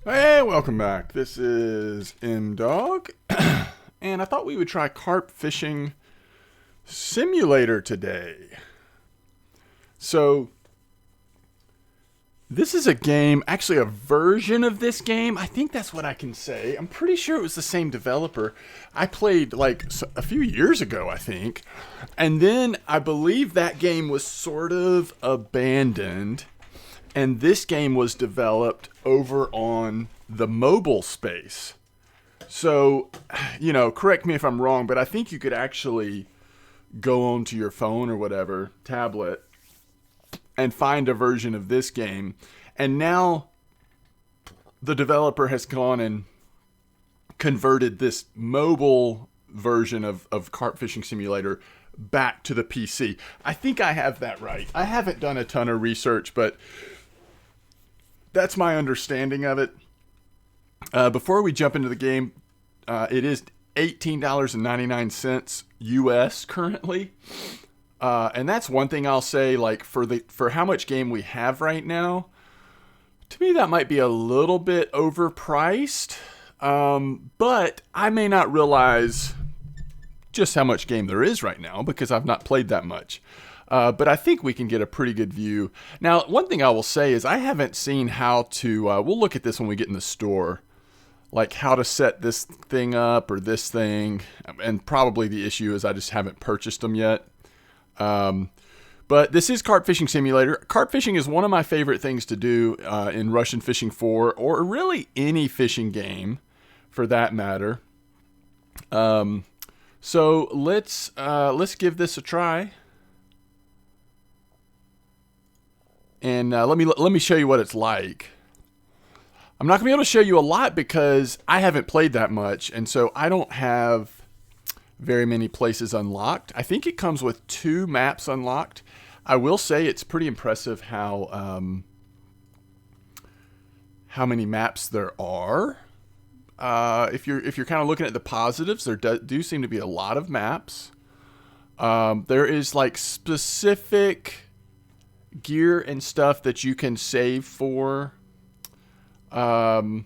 Hey, welcome back. This is M-Dog, and I thought we would try Carp Fishing Simulator today. So, this is a game, actually a version of this game. I think that's what I can say. I'm pretty sure it was the same developer. I played like a few years ago, I think. And then I believe that game was sort of abandoned. And this game was developed over on the mobile space. So, correct me if I'm wrong, but I think you could actually go onto your phone or whatever, tablet, and find a version of this game. And now the developer has gone and converted this mobile version of Carp Fishing Simulator back to the PC. I think I have that right. I haven't done a ton of research, but that's my understanding of it. Before we jump into the game, it is $18.99 US currently. And that's one thing I'll say, like for how much game we have right now, to me that might be a little bit overpriced. But I may not realize just how much game there is right now because I've not played that much. But I think we can get a pretty good view. Now, one thing I will say is I haven't seen how to, we'll look at this when we get in the store, like how to set this thing up or this thing. And probably the issue is I just haven't purchased them yet. But this is Carp Fishing Simulator. Carp fishing is one of my favorite things to do in Russian Fishing 4, or really any fishing game for that matter. So let's give this a try. And let me show you what it's like. I'm not going to be able to show you a lot because I haven't played that much, and so I don't have very many places unlocked. I think it comes with 2 maps unlocked. I will say it's pretty impressive how many maps there are. If you're kind of looking at the positives, there do seem to be a lot of maps. There is like specific gear and stuff that you can save for. Right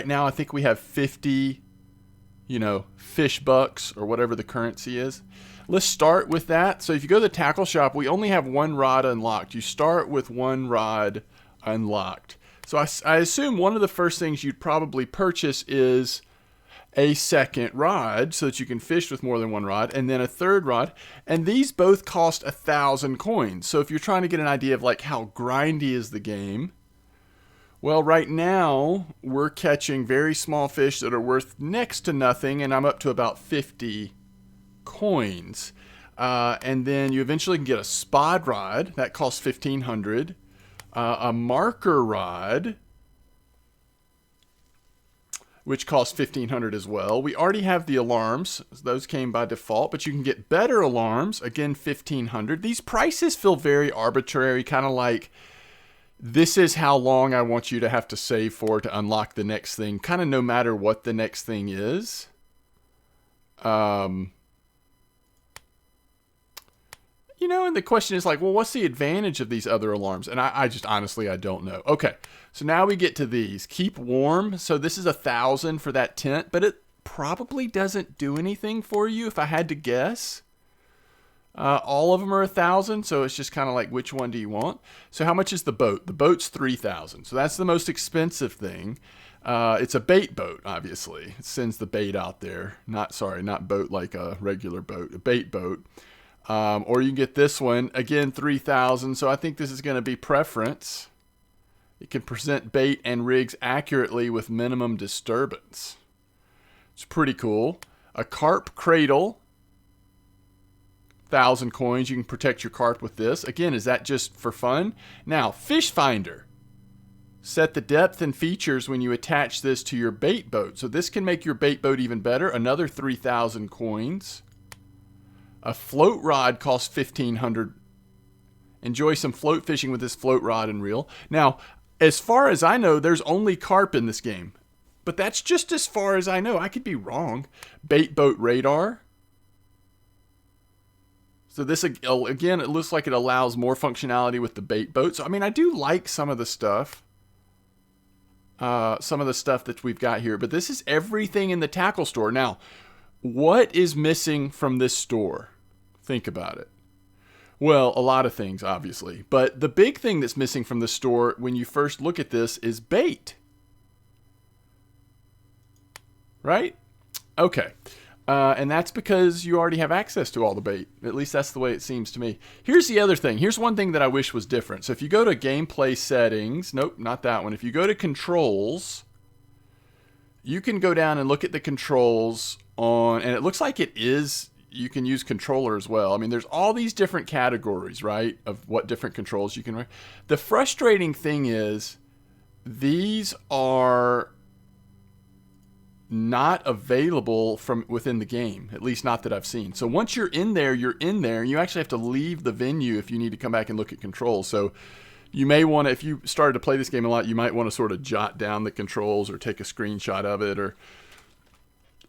now I think we have 50 fish bucks or whatever the currency is. Let's start with that. So if you go to the tackle shop, we only have 1 rod unlocked. You start with 1 rod unlocked. So I assume one of the first things you'd probably purchase is a second rod so that you can fish with more than 1 rod, and then a third rod. And these both cost 1,000 coins. So if you're trying to get an idea of like how grindy is the game, well, right now we're catching very small fish that are worth next to nothing, and I'm up to about 50 coins. And then you eventually can get a spod rod that costs 1,500, a marker rod, which costs 1,500 as well. We already have the alarms. Those came by default, but you can get better alarms, again 1,500. These prices feel very arbitrary, kind of like this is how long I want you to have to save for to unlock the next thing, kind of no matter what the next thing is. And the question is like, well, what's the advantage of these other alarms? And I just honestly, I don't know. Okay, so now we get to these. Keep warm. So this is 1,000 for that tent, but it probably doesn't do anything for you if I had to guess. All of them are 1,000, so it's just kind of like, which one do you want? So how much is the boat? The boat's 3,000, so that's the most expensive thing. It's a bait boat, obviously. It sends the bait out there. Not boat like a regular boat, a bait boat. Or you can get this one, again, 3,000, so I think this is going to be preference. It can present bait and rigs accurately with minimum disturbance. It's pretty cool. A carp cradle, 1,000 coins. You can protect your carp with this. Again, is that just for fun? Now, fish finder. Set the depth and features when you attach this to your bait boat. So this can make your bait boat even better. Another 3,000 coins. A float rod costs 1,500. Enjoy some float fishing with this float rod and reel. Now, as far as I know, there's only carp in this game. But that's just as far as I know. I could be wrong. Bait boat radar. So this, again, it looks like it allows more functionality with the bait boat. So, I mean, I do like some of the stuff. some of the stuff that we've got here. But this is everything in the tackle store. Now, what is missing from this store? Think about it. Well, a lot of things, obviously. But the big thing that's missing from the store when you first look at this is bait. Right? Okay. And that's because you already have access to all the bait. At least that's the way it seems to me. Here's the other thing. Here's one thing that I wish was different. So if you go to gameplay settings, nope, not that one. If you go to controls, you can go down and look at the controls on, and it looks like it is, you can use controller as well. I mean, there's all these different categories, right, of what different controls you can run. The frustrating thing is these are not available from within the game, at least not that I've seen. So once you're in there, and you actually have to leave the venue if you need to come back and look at controls. So you may want to, if you started to play this game a lot, you might want to sort of jot down the controls or take a screenshot of it or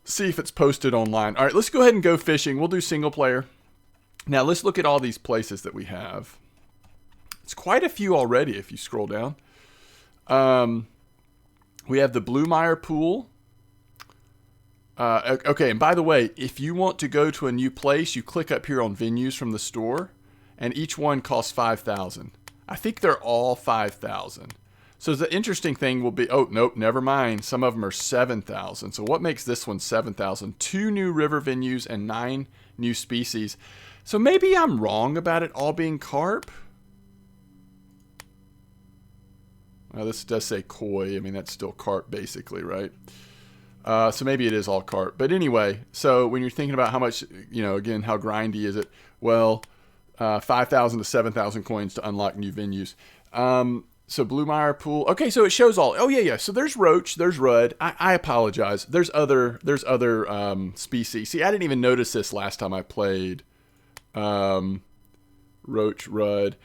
see if it's posted online. All right, let's go ahead and go fishing. We'll do single player. Now let's look at all these places that we have. It's quite a few already if you scroll down. We have the Blue Mire Pool. Okay, and by the way, if you want to go to a new place, you click up here on venues from the store, and each one costs 5,000. I think they're all 5,000. So the interesting thing will be, oh, nope, never mind. Some of them are 7,000. So what makes this one 7,000? 2 new river venues and 9 new species. So maybe I'm wrong about it all being carp. Well, this does say koi. I mean, that's still carp basically, right? So maybe it is all carp. But anyway, so when you're thinking about how much, again, how grindy is it? Well, 5,000 to 7,000 coins to unlock new venues. So Blue Mire Pool. Okay, so it shows all. Oh, yeah. So there's roach, there's rudd. I apologize. There's other species. See, I didn't even notice this last time I played. Roach, rudd,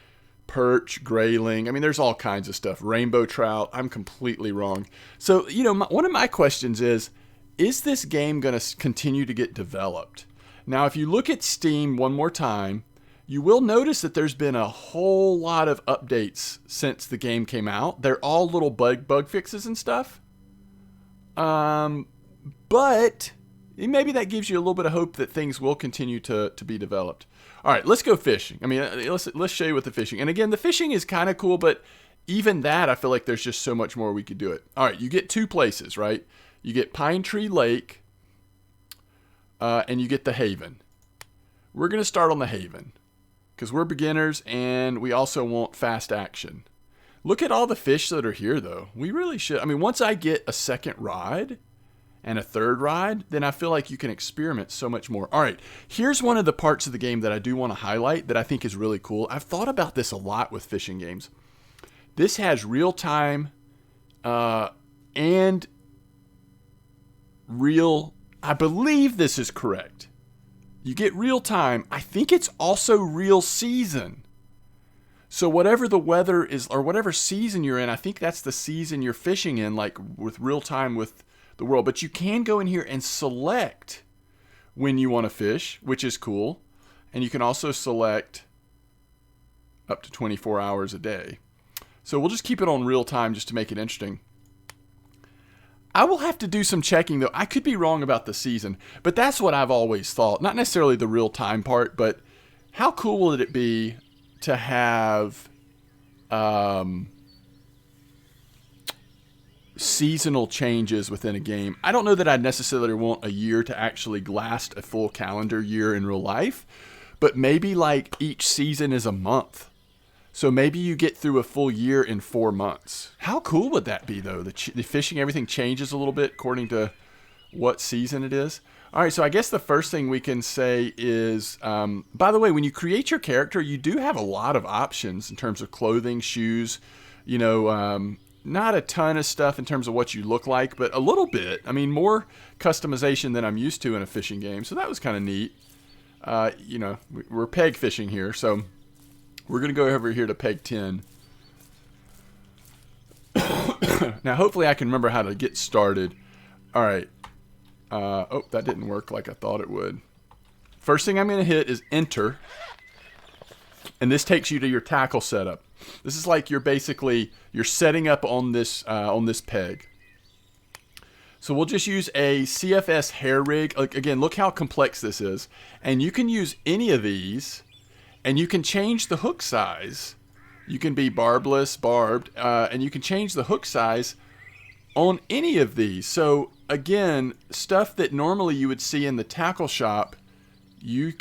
perch, grayling. I mean, there's all kinds of stuff. Rainbow trout. I'm completely wrong. So, one of my questions is this game going to continue to get developed? Now, if you look at Steam one more time, you will notice that there's been a whole lot of updates since the game came out. They're all little bug fixes and stuff. But maybe that gives you a little bit of hope that things will continue to be developed. All right, let's go fishing. I mean, let's show you what the fishing. And again, the fishing is kind of cool, but even that, I feel like there's just so much more we could do it. All right, you get 2 places, right? You get Pine Tree Lake, and you get the Haven. We're going to start on the Haven because we're beginners, and we also want fast action. Look at all the fish that are here, though. We really should. I mean, once I get a second ride and a third ride, then I feel like you can experiment so much more. All right, here's one of the parts of the game that I do want to highlight that I think is really cool. I've thought about this a lot with fishing games. This has real-time and real... I believe this is correct. You get real-time. I think it's also real season. So whatever the weather is, or whatever season you're in, I think that's the season you're fishing in, like with real-time with the world. But you can go in here and select when you want to fish, which is cool. And you can also select up to 24 hours a day. So we'll just keep it on real time just to make it interesting. I will have to do some checking, though. I could be wrong about the season, but that's what I've always thought. Not necessarily the real time part, but how cool would it be to have seasonal changes within a game? I don't know that I'd necessarily want a year to actually last a full calendar year in real life, but maybe like each season is a month. So maybe you get through a full year in 4 months. How cool would that be, though? The fishing, everything changes a little bit according to what season it is. All right, so I guess the first thing we can say is, by the way, when you create your character, you do have a lot of options in terms of clothing, shoes, not a ton of stuff in terms of what you look like, but a little bit. I mean, more customization than I'm used to in a fishing game, so that was kind of neat. We're peg fishing here, so we're going to go over here to peg 10. Now, hopefully I can remember how to get started. All right. That didn't work like I thought it would. First thing I'm going to hit is enter. And this takes you to your tackle setup. This is like you're setting up on this peg. So we'll just use a CFS hair rig. Again, look how complex this is. And you can use any of these, and you can change the hook size. You can be barbless, barbed, and you can change the hook size on any of these. So again, stuff that normally you would see in the tackle shop, you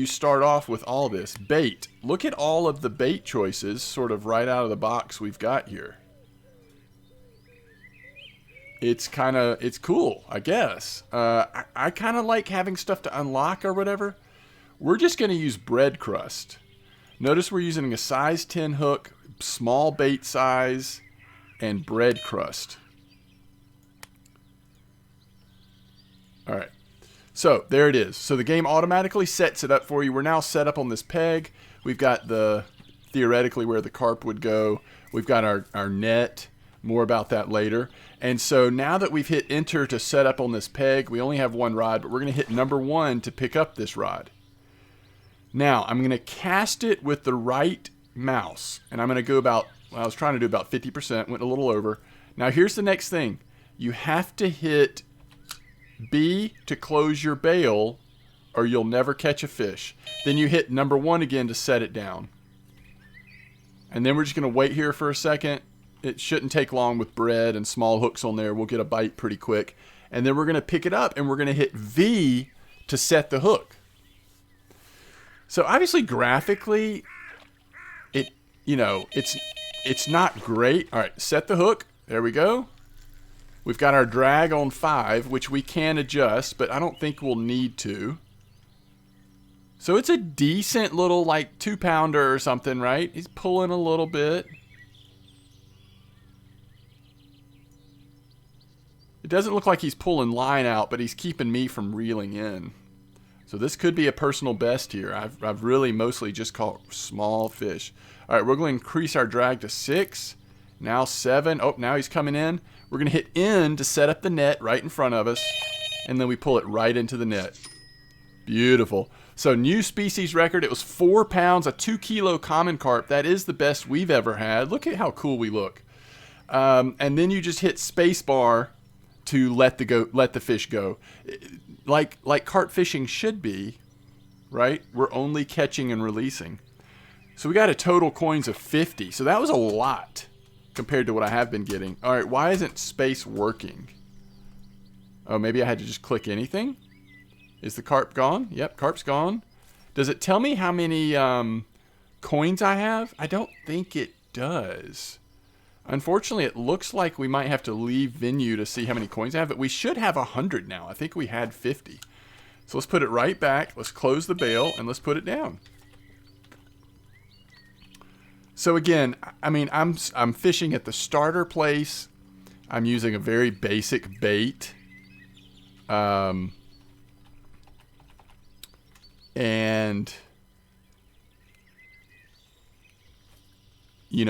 start off with all this. Bait. Look at all of the bait choices sort of right out of the box we've got here. It's cool, I guess. I kind of like having stuff to unlock or whatever. We're just going to use bread crust. Notice we're using a size 10 hook, small bait size, and bread crust. All right. So there it is. So the game automatically sets it up for you. We're now set up on this peg. We've got theoretically where the carp would go. We've got our net. More about that later. And so now that we've hit enter to set up on this peg, we only have one rod, but we're going to hit number 1 to pick up this rod. Now I'm going to cast it with the right mouse, and I'm going to go about, well, I was trying to do about 50%, went a little over. Now here's the next thing. You have to hit B to close your bail, or you'll never catch a fish. Then you hit number 1 again to set it down. And then we're just going to wait here for a second. It shouldn't take long with bread and small hooks on there. We'll get a bite pretty quick. And then we're going to pick it up and we're going to hit V to set the hook. So obviously graphically, it's not great. All right, set the hook. There we go. We've got our drag on 5, which we can adjust, but I don't think we'll need to. So it's a decent little like 2-pounder or something, right? He's pulling a little bit. It doesn't look like he's pulling line out, but he's keeping me from reeling in. So this could be a personal best here. I've really mostly just caught small fish. All right, we're going to increase our drag to 6. Now 7. Oh, now he's coming in. We're going to hit N to set up the net right in front of us. And then we pull it right into the net. Beautiful. So new species record. It was 4 pounds, a 2-kilo common carp. That is the best we've ever had. Look at how cool we look. And then you just hit space bar to let the fish go, like carp fishing should be, right? We're only catching and releasing. So we got a total coins of 50. So that was a lot compared to what I have been getting. All right, why isn't space working? Oh, maybe I had to just click anything. Is the carp gone? Yep, carp's gone. Does it tell me how many coins I have? I don't think it does. Unfortunately, it looks like we might have to leave venue to see how many coins I have, but we should have 100 now. I think we had 50. So let's put it right back. Let's close the bail, and let's put it down. So again, I mean, I'm fishing at the starter place. I'm using a very basic bait. And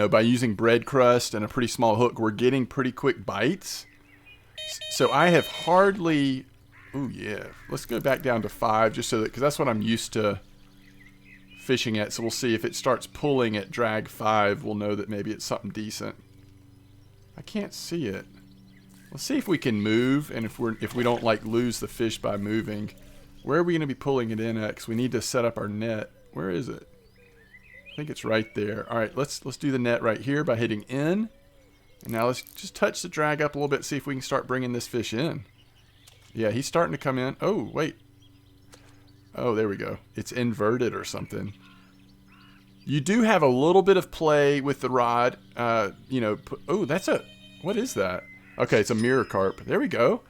by using bread crust and a pretty small hook, we're getting pretty quick bites. So I have hardly... Ooh, yeah. Let's go back down to 5 just so that... Because that's what I'm used to fishing at. So we'll see if it starts pulling at drag 5. We'll know that maybe it's something decent. I can't see it. Let's see if we can move and if we don't lose the fish by moving. Where are we going to be pulling it in at? 'Cause we need to set up our net. Where is it? I think it's right there. All right, let's do the net right here by hitting N. And now let's just touch the drag up a little bit, see if we can start bringing this fish in. Yeah, he's starting to come in. Oh, wait. Oh, there we go. It's inverted or something. You do have a little bit of play with the rod. Oh, what is that? Okay, it's a mirror carp. There we go.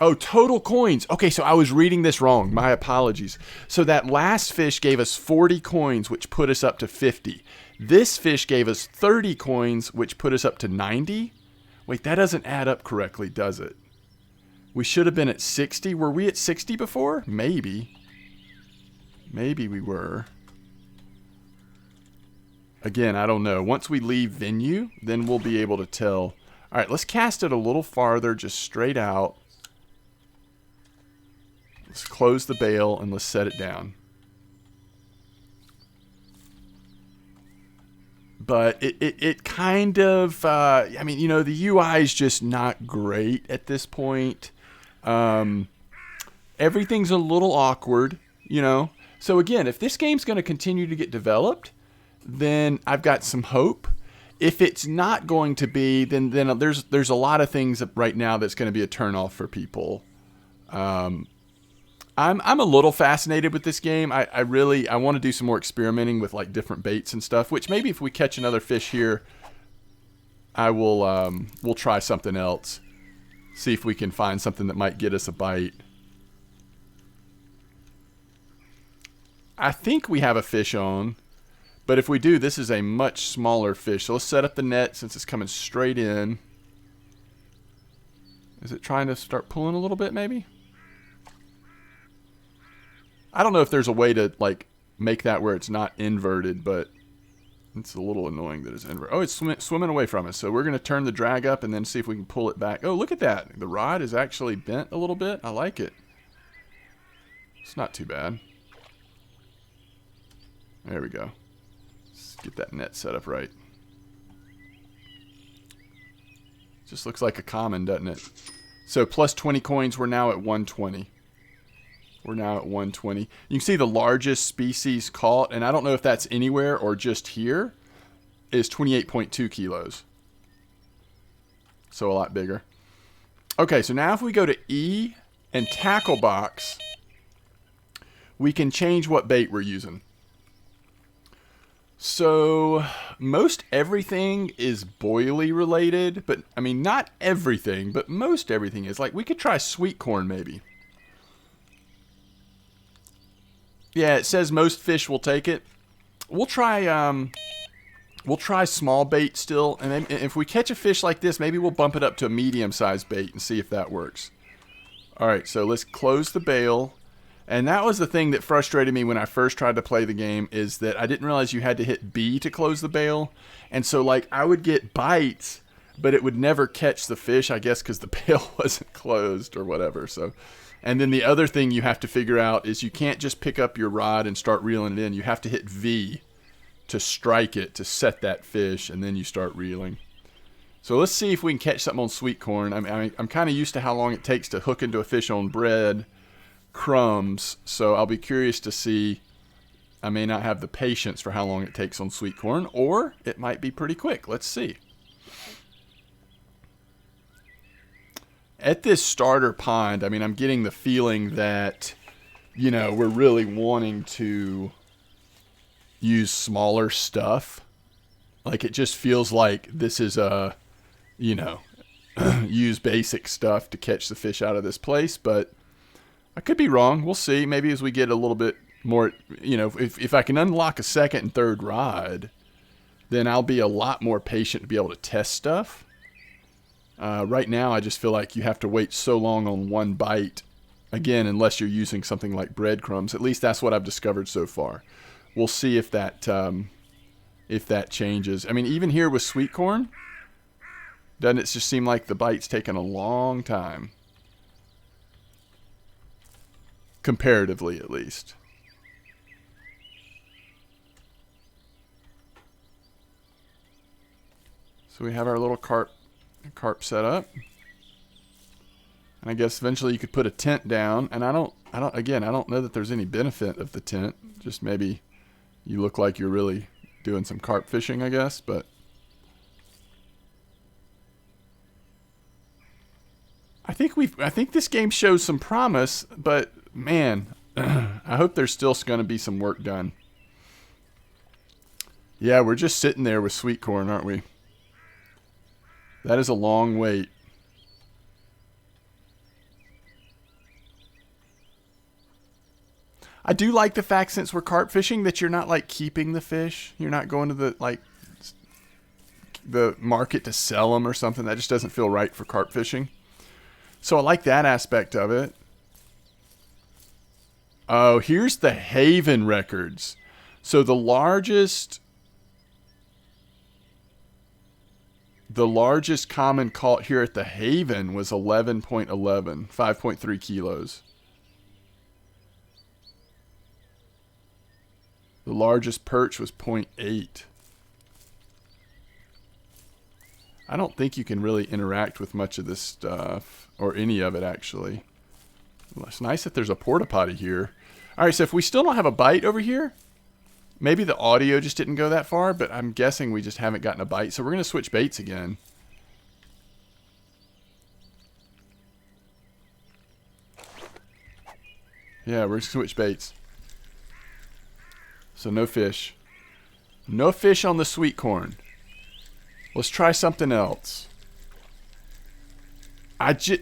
Oh, total coins. Okay, so I was reading this wrong. My apologies. So that last fish gave us 40 coins, which put us up to 50. This fish gave us 30 coins, which put us up to 90. Wait, that doesn't add up correctly, does it? We should have been at 60. Were we at 60 before? Maybe. Maybe we were. Again, I don't know. Once we leave venue, then we'll be able to tell. All right, let's cast it a little farther, just straight out. Let's close the bail and let's set it down. but it kind of, I mean, you know, the UI is just not great at this point. Everything's a little awkward, you know. So again, if this game's going to continue to get developed, then I've got some hope. If it's not going to be, then there's a lot of things right now that's going to be a turnoff for people. I'm a little fascinated with this game. I want to do some more experimenting with like different baits and stuff. Which maybe if we catch another fish here, we'll try something else. See if we can find something that might get us a bite. I think we have a fish on. But if we do, this is a much smaller fish. So let's set up the net since it's coming straight in. Is it trying to start pulling a little bit maybe? I don't know if there's a way to like make that where it's not inverted, but it's a little annoying that it's inverted. Oh, it's swimming away from us. So we're going to turn the drag up and then see if we can pull it back. Oh, look at that. The rod is actually bent a little bit. I like it. It's not too bad. There we go. Get that net set up right. Just looks like a common, doesn't it? So plus 20 coins, we're now at 120. We're now at 120. You can see the largest species caught, and I don't know if that's anywhere or just here, is 28.2 kilos. So a lot bigger. Okay, so now if we go to E and tackle box, we can change what bait we're using. So, most everything is boilie related, but, I mean, not everything, but most everything is. Like, we could try sweet corn, maybe. Yeah, it says most fish will take it. We'll try small bait still, and then if we catch a fish like this, maybe we'll bump it up to a medium-sized bait and see if that works. Alright, so let's close the bail. And that was the thing that frustrated me when I first tried to play the game, is that I didn't realize you had to hit B to close the bail. And so, like, I would get bites, but it would never catch the fish, I guess, because the bail wasn't closed or whatever. So, and then the other thing you have to figure out is you can't just pick up your rod and start reeling it in. You have to hit V to strike it to set that fish, and then you start reeling. So let's see if we can catch something on sweet corn. I mean, I'm kind of used to how long it takes to hook into a fish on bread. Crumbs, so I'll be curious to see. I may not have the patience for how long it takes on sweet corn, or it might be pretty quick. Let's see. At this starter pond, I mean, I'm getting the feeling that, you know, we're really wanting to use smaller stuff. Like, it just feels like this is a, you know, use basic stuff to catch the fish out of this place, but I could be wrong. We'll see. Maybe as we get a little bit more, you know, if I can unlock a second and third rod, then I'll be a lot more patient to be able to test stuff. Right now, I just feel like you have to wait so long on one bite. Again, unless you're using something like breadcrumbs. At least that's what I've discovered so far. We'll see if that changes. I mean, even here with sweet corn, doesn't it just seem like the bite's taking a long time? Comparatively, at least. So we have our little carp set up. And I guess eventually you could put a tent down. And I don't know that there's any benefit of the tent. Just maybe you look like you're really doing some carp fishing, I guess. But I think this game shows some promise, but man, I hope there's still going to be some work done. Yeah, we're just sitting there with sweet corn, aren't we? That is a long wait. I do like the fact, since we're carp fishing, that you're not like keeping the fish. You're not going to the market to sell them or something. That just doesn't feel right for carp fishing. So I like that aspect of it. Oh, here's the Haven records. So the largest common caught here at the Haven was 11.11, 5.3 kilos. The largest perch was 0.8. I don't think you can really interact with much of this stuff, or any of it actually. Well, it's nice that there's a porta potty here. All right, so if we still don't have a bite over here, maybe the audio just didn't go that far, but I'm guessing we just haven't gotten a bite. So we're going to switch baits again. Yeah, we're going to switch baits. So no fish. No fish on the sweet corn. Let's try something else.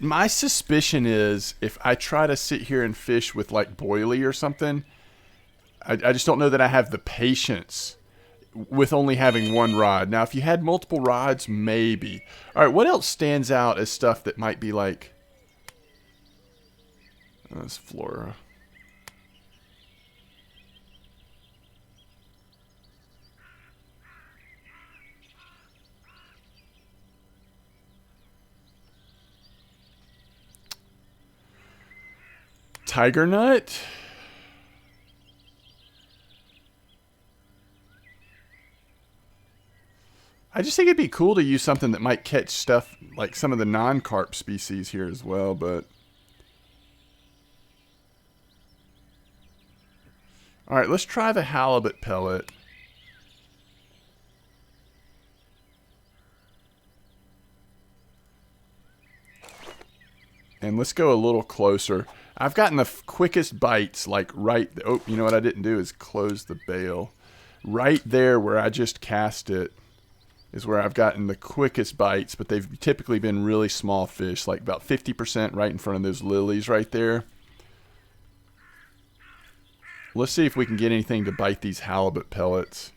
My suspicion is if I try to sit here and fish with like boilie or something, I just don't know that I have the patience with only having one rod. Now, if you had multiple rods, maybe. All right, what else stands out as stuff that might be like... Oh, that's flora. Tiger nut? I just think it'd be cool to use something that might catch stuff like some of the non-carp species here as well, but... Alright, let's try the halibut pellet. And let's go a little closer. I've gotten the quickest bites, like right... Oh, you know what I didn't do is close the bail. Right there where I just cast it is where I've gotten the quickest bites, but they've typically been really small fish, like about 50% right in front of those lilies right there. Let's see if we can get anything to bite these halibut pellets.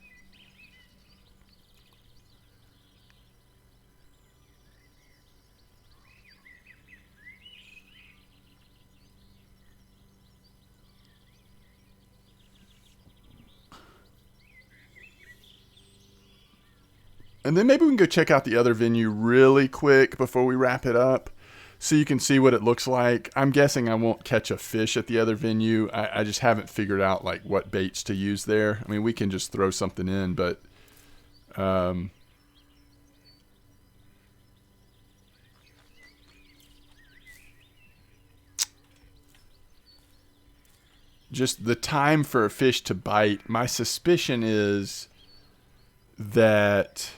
And then maybe we can go check out the other venue really quick before we wrap it up, so you can see what it looks like. I'm guessing I won't catch a fish at the other venue. I just haven't figured out like what baits to use there. I mean, we can just throw something in, but just the time for a fish to bite. My suspicion is that...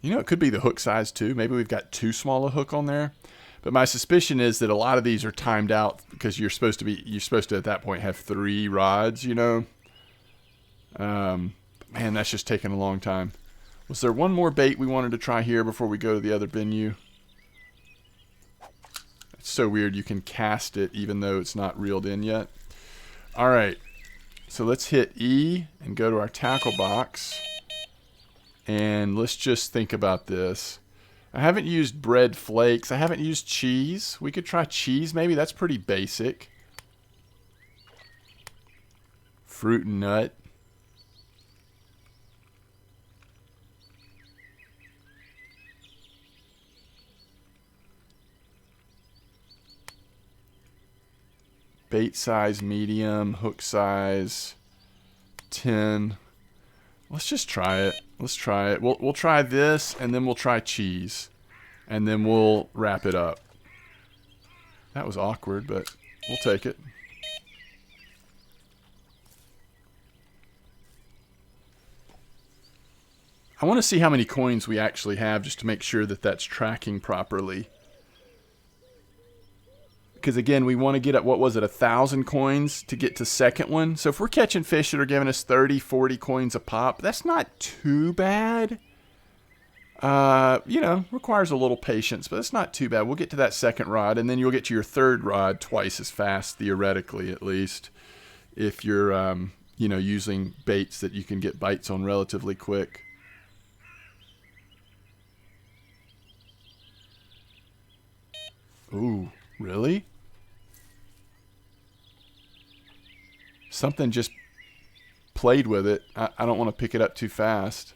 You know, it could be the hook size too. Maybe we've got too small a hook on there. But my suspicion is that a lot of these are timed out because you're supposed to at that point have 3 rods, you know. Man, that's just taking a long time. Was there one more bait we wanted to try here before we go to the other venue? It's so weird you can cast it even though it's not reeled in yet. All right. So let's hit E and go to our tackle box. And let's just think about this. I haven't used bread flakes. I haven't used cheese. We could try cheese maybe. That's pretty basic. Fruit and nut. Bait size medium. Hook size 10. Let's just try it. Let's try it. We'll try this, and then we'll try cheese. And then we'll wrap it up. That was awkward, but we'll take it. I want to see how many coins we actually have just to make sure that that's tracking properly. Because again, we want to get at, what was it, 1,000 coins to get to second one. So if we're catching fish that are giving us 30, 40 coins a pop, that's not too bad. You know, requires a little patience, but it's not too bad. We'll get to that second rod, and then you'll get to your third rod twice as fast, theoretically at least, if you're, you know, using baits that you can get bites on relatively quick. Ooh. Really? Something just played with it. I don't want to pick it up too fast.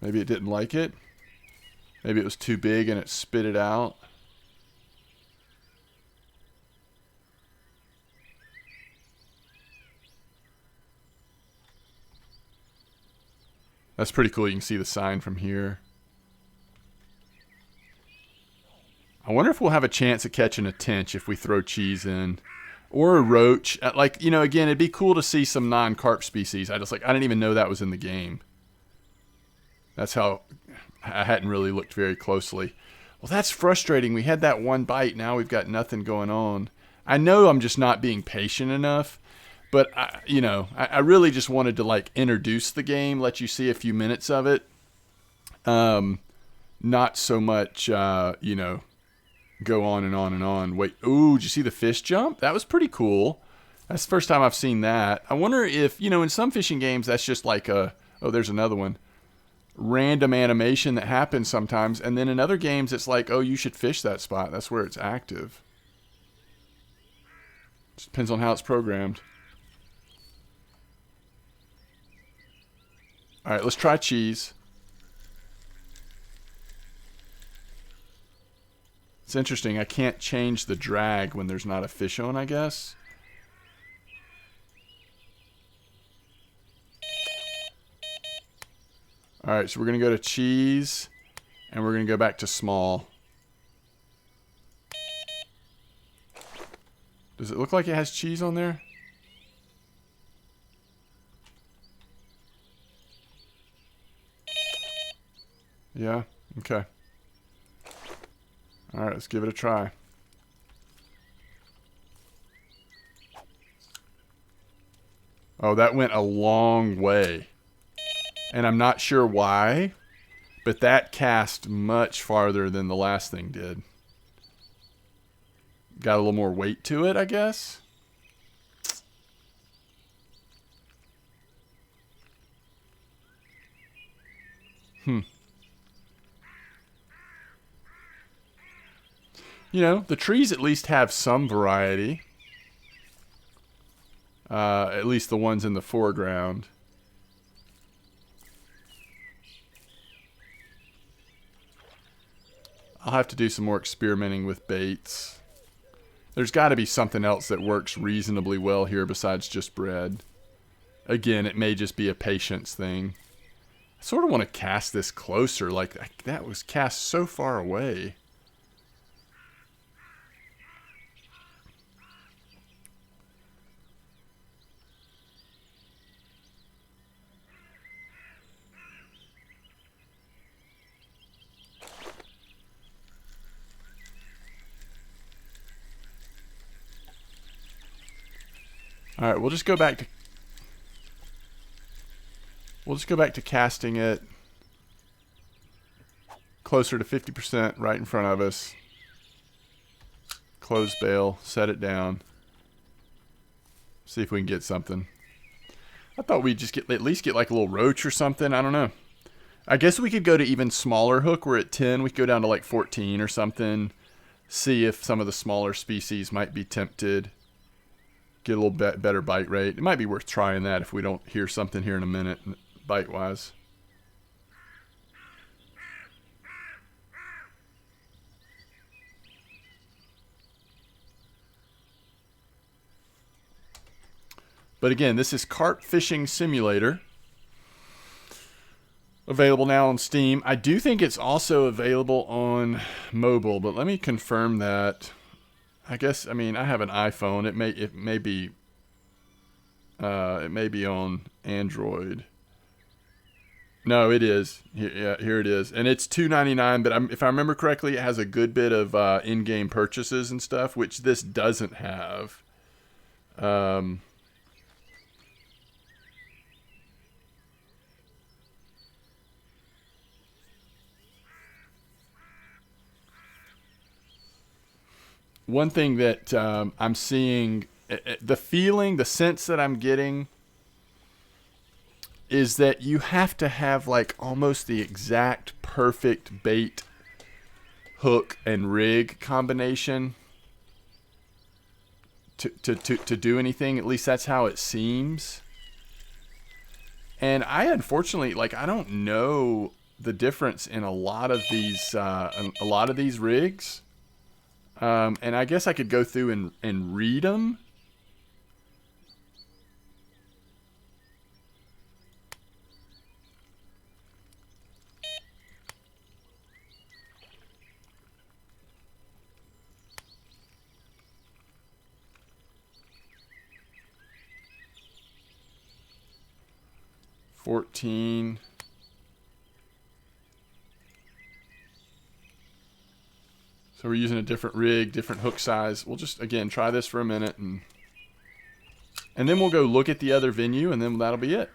Maybe it didn't like it. Maybe it was too big and it spit it out. That's pretty cool. You can see the sign from here. I wonder if we'll have a chance of catching a tench if we throw cheese in. Or a roach. Like, you know, again, it'd be cool to see some non-carp species. I didn't even know that was in the game. That's how I hadn't really looked very closely. Well, that's frustrating. We had that one bite. Now we've got nothing going on. I know I'm just not being patient enough. But, I really just wanted to, like, introduce the game, let you see a few minutes of it. Not so much, go on and on and on. Wait, ooh, did you see the fish jump? That was pretty cool. That's the first time I've seen that. I wonder if, in some fishing games, that's just like there's another one. Random animation that happens sometimes. And then in other games, it's like, oh, you should fish that spot. That's where it's active. Just depends on how it's programmed. All right, let's try cheese. It's interesting. I can't change the drag when there's not a fish on, I guess. All right, so we're going to go to cheese, and we're going to go back to small. Does it look like it has cheese on there? Yeah? Okay. All right, let's give it a try. Oh, that went a long way. And I'm not sure why, but that cast much farther than the last thing did. Got a little more weight to it, I guess. The trees at least have some variety. At least the ones in the foreground. I'll have to do some more experimenting with baits. There's got to be something else that works reasonably well here besides just bread. Again, it may just be a patience thing. I sort of want to cast this closer. Like, that was cast so far away. All right, we'll just go back to casting it closer to 50% right in front of us. Close bail, set it down. See if we can get something. I thought we'd just at least get like a little roach or something. I don't know. I guess we could go to even smaller hook. We're at 10. We could go down to like 14 or something. See if some of the smaller species might be tempted. Get a little bit better bite rate. It might be worth trying that if we don't hear something here in a minute, bite-wise. But again, this is Carp Fishing Simulator. Available now on Steam. I do think it's also available on mobile, but let me confirm that. I guess, I have an iPhone. It may be on Android. No, it is. Here it is, and it's $2.99. But if I remember correctly, it has a good bit of in-game purchases and stuff, which this doesn't have. One thing that I'm seeing, the sense that I'm getting is that you have to have like almost the exact perfect bait, hook, and rig combination to do anything. At least that's how it seems. And I unfortunately, I don't know the difference in a lot of these rigs. And I guess I could go through and read them. 14. So we're using a different rig, different hook size. We'll just, again, try this for a minute, and then we'll go look at the other venue, and then that'll be it.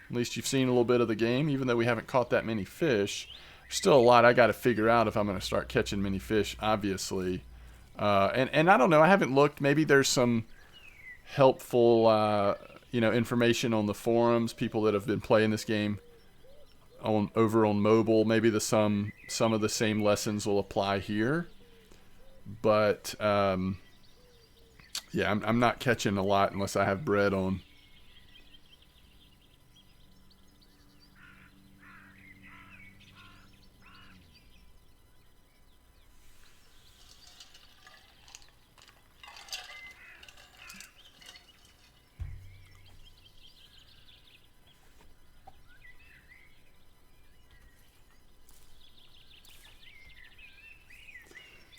At least you've seen a little bit of the game. Even though we haven't caught that many fish, there's still a lot I got to figure out if I'm going to start catching many fish, obviously. And I don't know. I haven't looked. Maybe there's some helpful, information on the forums. People that have been playing this game over on mobile. Maybe some of the same lessons will apply here. But yeah, I'm not catching a lot unless I have bread on.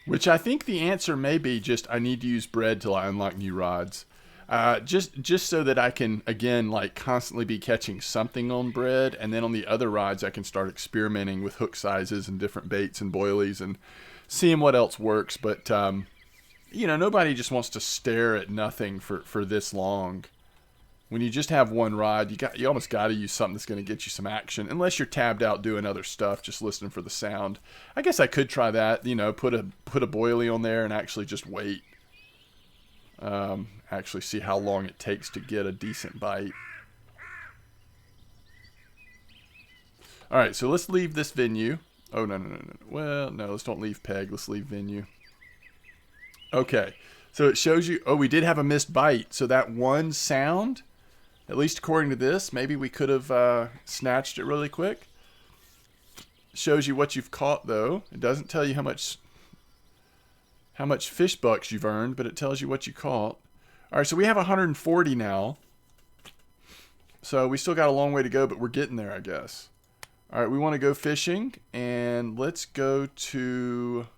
Which I think the answer may be just I need to use bread till I unlock new rods. Just so that I can, again, like constantly be catching something on bread. And then on the other rods, I can start experimenting with hook sizes and different baits and boilies and seeing what else works. But, nobody just wants to stare at nothing for this long. When you just have one rod, you almost got to use something that's going to get you some action. Unless you're tabbed out doing other stuff, just listening for the sound. I guess I could try that. Put a boilie on there and actually just wait. Actually see how long it takes to get a decent bite. All right, so let's leave this venue. Oh, no. Well, no, let's don't leave peg. Let's leave venue. Okay, so it shows you. Oh, we did have a missed bite. So that one sound, at least according to this, maybe we could have snatched it really quick. Shows you what you've caught, though. It doesn't tell you how much fish bucks you've earned, but it tells you what you caught. All right, so we have 140 now. So we still got a long way to go, but we're getting there, I guess. All right, we want to go fishing, and let's go to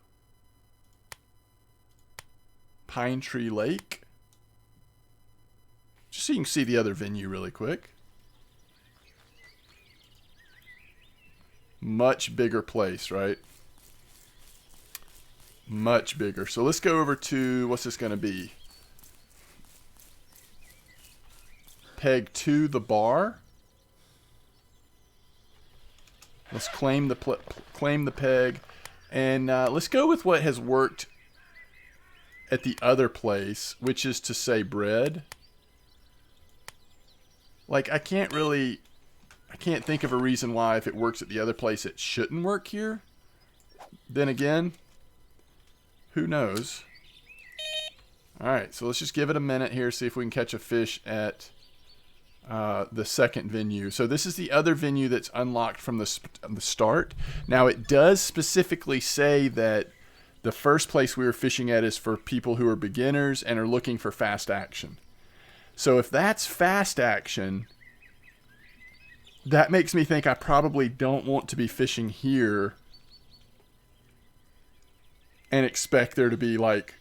Pine Tree Lake. Just so you can see the other venue really quick. Much bigger place, right? Much bigger. So let's go over to, what's this going to be? Peg 2, the bar. Let's claim the peg. And let's go with what has worked at the other place, which is to say bread. Like, I can't think of a reason why if it works at the other place it shouldn't work here. Then again, who knows? Alright, so let's just give it a minute here, see if we can catch a fish at the second venue. So this is the other venue that's unlocked from the start. Now, it does specifically say that the first place we were fishing at is for people who are beginners and are looking for fast action. So if that's fast action, that makes me think I probably don't want to be fishing here and expect there to be, like,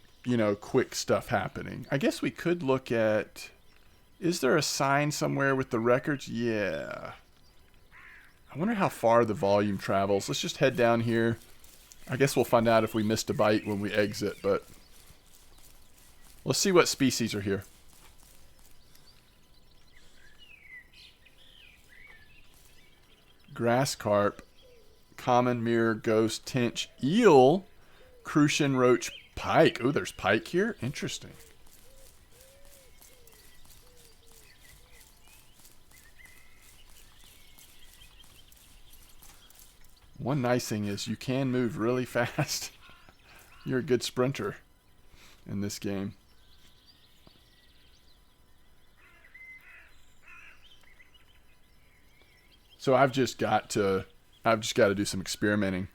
quick stuff happening. I guess we could look at, is there a sign somewhere with the records? Yeah. I wonder how far the volume travels. Let's just head down here. I guess we'll find out if we missed a bite when we exit, but let's see what species are here. Grass carp, common mirror, ghost, tench, eel, crucian, roach, pike. Oh, there's pike here? Interesting. One nice thing is you can move really fast. You're a good sprinter in this game. So I've just got to do some experimenting.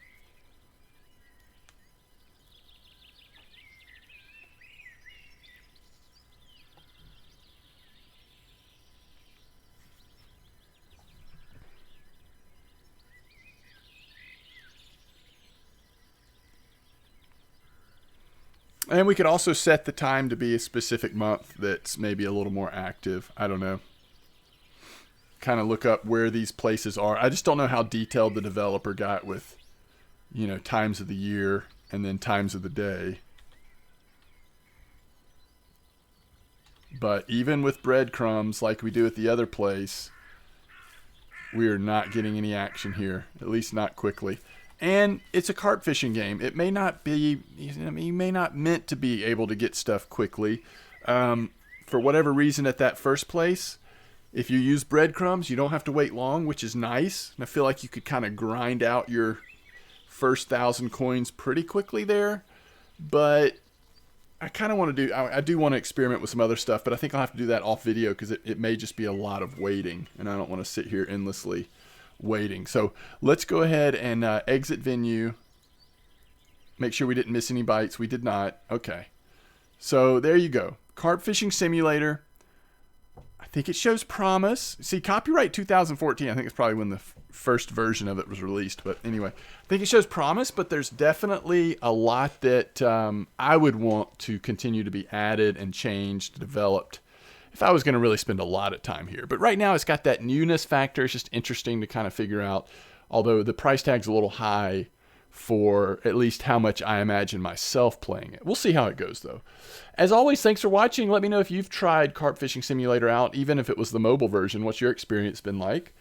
And we could also set the time to be a specific month that's maybe a little more active. I don't know. kind of look up where these places are. I just don't know how detailed the developer got with, times of the year and then times of the day. But even with breadcrumbs like we do at the other place, we are not getting any action here, at least not quickly. And it's a carp fishing game. It may not be, you may not meant to be able to get stuff quickly. For whatever reason at that first place, if you use breadcrumbs, you don't have to wait long, which is nice. And I feel like you could kind of grind out your first 1,000 coins pretty quickly there. But I kind of want to do, I do want to experiment with some other stuff, but I think I'll have to do that off video because it may just be a lot of waiting, and I don't want to sit here endlessly waiting. So let's go ahead and exit venue. Make sure we didn't miss any bites. We did not. Okay. So there you go. Carp fishing simulator. I think it shows promise. See, copyright 2014. I think it's probably when the first version of it was released. But anyway, I think it shows promise, but there's definitely a lot that I would want to continue to be added and changed, developed, if I was going to really spend a lot of time here. But right now it's got that newness factor. It's just interesting to kind of figure out, although the price tag's a little high for at least how much I imagine myself playing it. We'll see how it goes, though. As always, thanks for watching. Let me know if you've tried Carp Fishing Simulator out, even if it was the mobile version. What's your experience been like?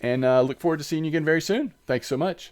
And look forward to seeing you again very soon. Thanks so much.